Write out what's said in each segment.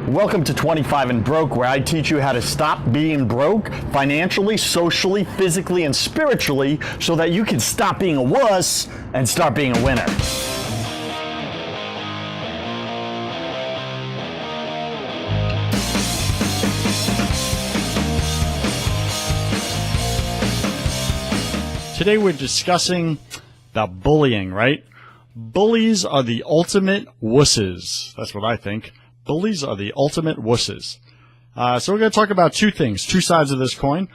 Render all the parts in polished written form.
Welcome to 25 and Broke, where I teach you how to stop being broke financially, socially, physically, and spiritually so that you can stop being a wuss and start being a winner. Today we're discussing the bullying, right? Bullies are the ultimate wusses. That's what I think. Bullies are the ultimate wusses. So we're going to talk about two things, two sides of this coin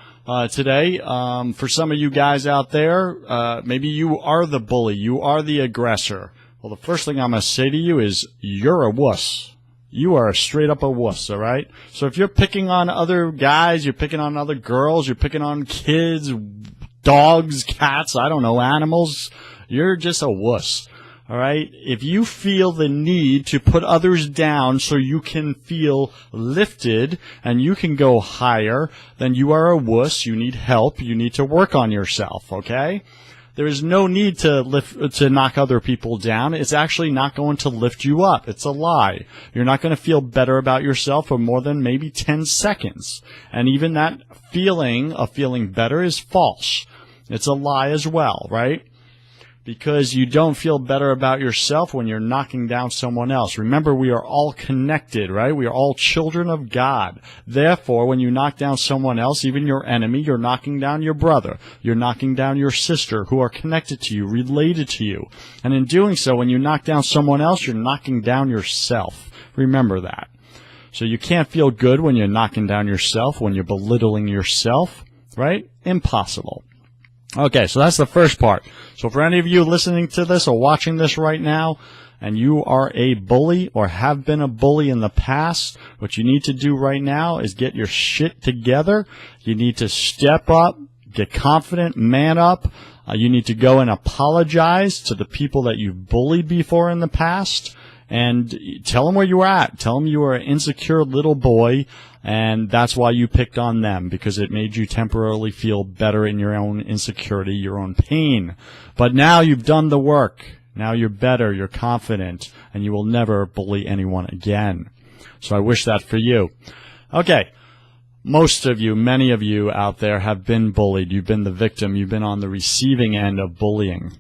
today. For some of you guys out there, maybe you are the bully, you are the aggressor. Well, the first thing I'm going to say to you is you're a wuss. You are straight up a wuss, all right? So if you're picking on other guys, you're picking on other girls, you're picking on kids, dogs, cats, I don't know, animals, you're just a wuss. All right? If you feel the need to put others down so you can feel lifted and you can go higher, then you are a wuss. You need help. You need to work on yourself, okay? There is no need to knock other people down. It's actually not going to lift you up. It's a lie. You're not going to feel better about yourself for more than maybe 10 seconds. And even that feeling of feeling better is false. It's a lie as well, right? Because you don't feel better about yourself when you're knocking down someone else. Remember, we are all connected, right? We are all children of God. Therefore, when you knock down someone else, even your enemy, you're knocking down your brother. You're knocking down your sister who are connected to you, related to you. And in doing so, when you knock down someone else, you're knocking down yourself. Remember that. So you can't feel good when you're knocking down yourself, when you're belittling yourself, right? Impossible. Okay, so that's the first part. So for any of you listening to this or watching this right now, and you are a bully or have been a bully in the past, what you need to do right now is get your shit together. You need to step up, get confident, man up. You need to go and apologize to the people that you've bullied before in the past. And tell them where you were at. Tell them you were an insecure little boy, and that's why you picked on them, because it made you temporarily feel better in your own insecurity, your own pain. But now you've done the work. Now you're better, you're confident, and you will never bully anyone again. So I wish that for you. Okay. Most of you, many of you out there have been bullied. You've been the victim. You've been on the receiving end of bullying.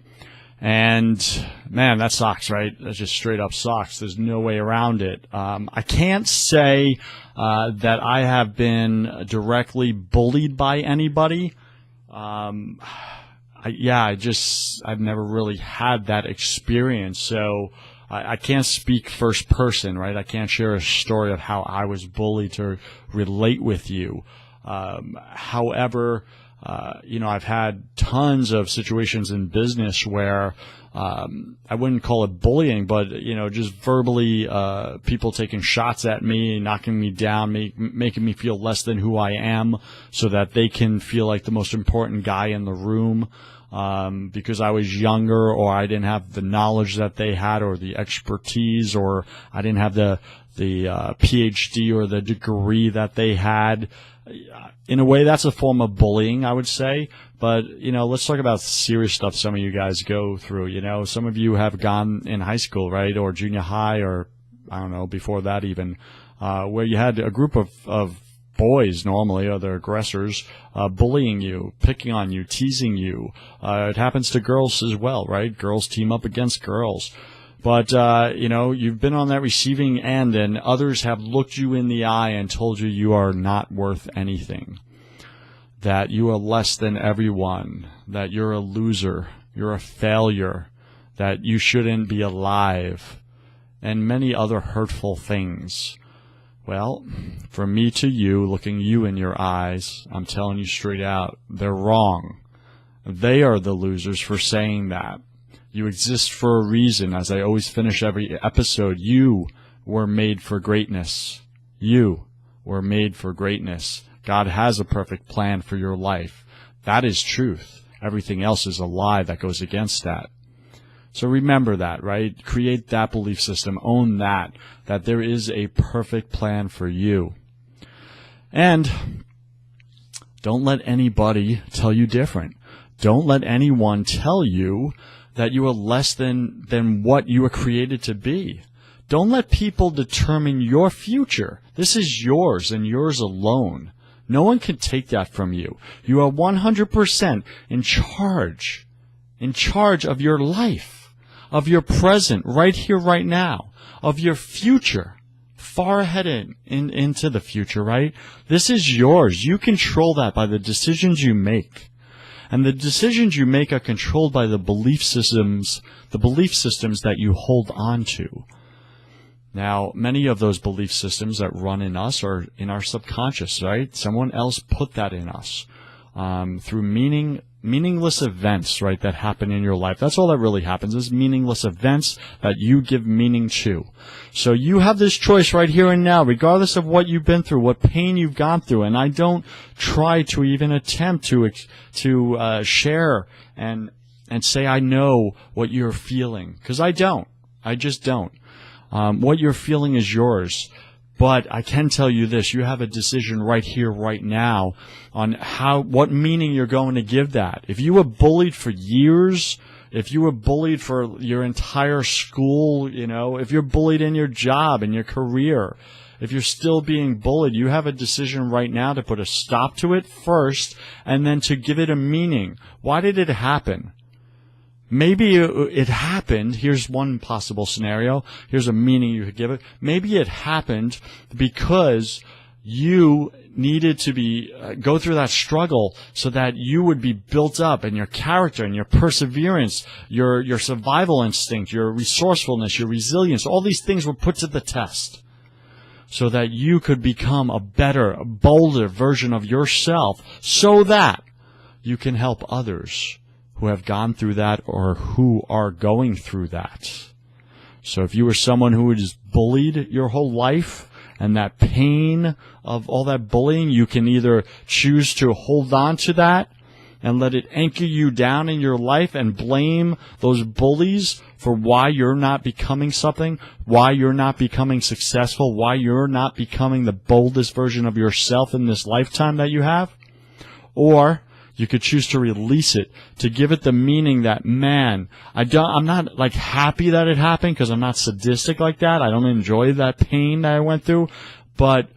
And, man, that sucks, right? That just straight up sucks. There's no way around it. I can't say that I have been directly bullied by anybody. I've never really had that experience. So I can't speak first person, right? I can't share a story of how I was bullied to relate with you. However, I've had tons of situations in business where I wouldn't call it bullying, but, just verbally people taking shots at me, knocking me down, making me feel less than who I am so that they can feel like the most important guy in the room because I was younger, or I didn't have the knowledge that they had, or the expertise, or I didn't have the PhD or the degree that they had. In a way, that's a form of bullying, I would say. But, let's talk about serious stuff some of you guys go through. Some of you have gone in high school, right, or junior high, or, I don't know, before that even, where you had a group of boys normally, or the aggressors, bullying you, picking on you, teasing you. It happens to girls as well, right? Girls team up against girls. But, you've been on that receiving end, and others have looked you in the eye and told you you are not worth anything, that you are less than everyone, that you're a loser, you're a failure, that you shouldn't be alive, and many other hurtful things. Well, from me to you, looking you in your eyes, I'm telling you straight out, they're wrong. They are the losers for saying that. You exist for a reason. As I always finish every episode, you were made for greatness. You were made for greatness. God has a perfect plan for your life. That is truth. Everything else is a lie that goes against that. So remember that, right? Create that belief system. Own that there is a perfect plan for you. And don't let anybody tell you different. Don't let anyone tell you that you are less than what you were created to be. Don't let people determine your future. This is yours and yours alone. No one can take that from you. You are 100% in charge of your life, of your present, right here, right now, of your future, far ahead into the future, right? This is yours. You control that by the decisions you make. And the decisions you make are controlled by the belief systems that you hold on to. Now, many of those belief systems that run in us are in our subconscious, right? Someone else put that in us through meaningless events, right, that happen in your life. That's all that really happens is meaningless events that you give meaning to. So you have this choice right here and now, regardless of what you've been through, what pain you've gone through. And I don't try to even attempt to share and say I know what you're feeling, because I don't. I just don't. What you're feeling is yours. But I can tell you this, you have a decision right here, right now on what meaning you're going to give that. If you were bullied for years, if you were bullied for your entire school, if you're bullied in your job, in your career, if you're still being bullied, you have a decision right now to put a stop to it first and then to give it a meaning. Why did it happen? Maybe it happened. Here's one possible scenario. Here's a meaning you could give it. Maybe it happened because you needed to go through that struggle so that you would be built up, and your character and your perseverance, your survival instinct, your resourcefulness, your resilience, all these things were put to the test so that you could become a better, a bolder version of yourself so that you can help others who have gone through that or who are going through that. So if you were someone who was bullied your whole life, and that pain of all that bullying, you can either choose to hold on to that and let it anchor you down in your life and blame those bullies for why you're not becoming something, why you're not becoming successful, why you're not becoming the boldest version of yourself in this lifetime that you have. Or you could choose to release it, to give it the meaning that, man, I'm not like happy that it happened because I'm not sadistic like that. I don't enjoy that pain that I went through. But,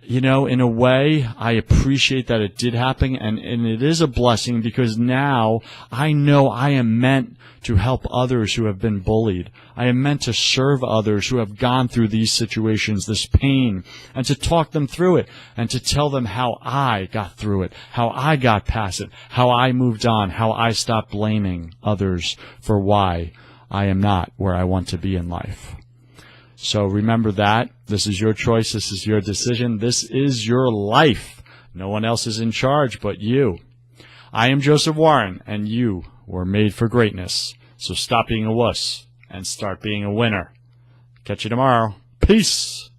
in a way, I appreciate that it did happen. And it is a blessing because now I know I am meant to help others who have been bullied. I am meant to serve others who have gone through these situations, this pain, and to talk them through it and to tell them how I got through it, how I got past it, how I moved on, how I stopped blaming others for why I am not where I want to be in life. So remember that. This is your choice. This is your decision. This is your life. No one else is in charge but you. I am Joseph Warren, and you were made for greatness. So stop being a wuss and start being a winner. Catch you tomorrow. Peace.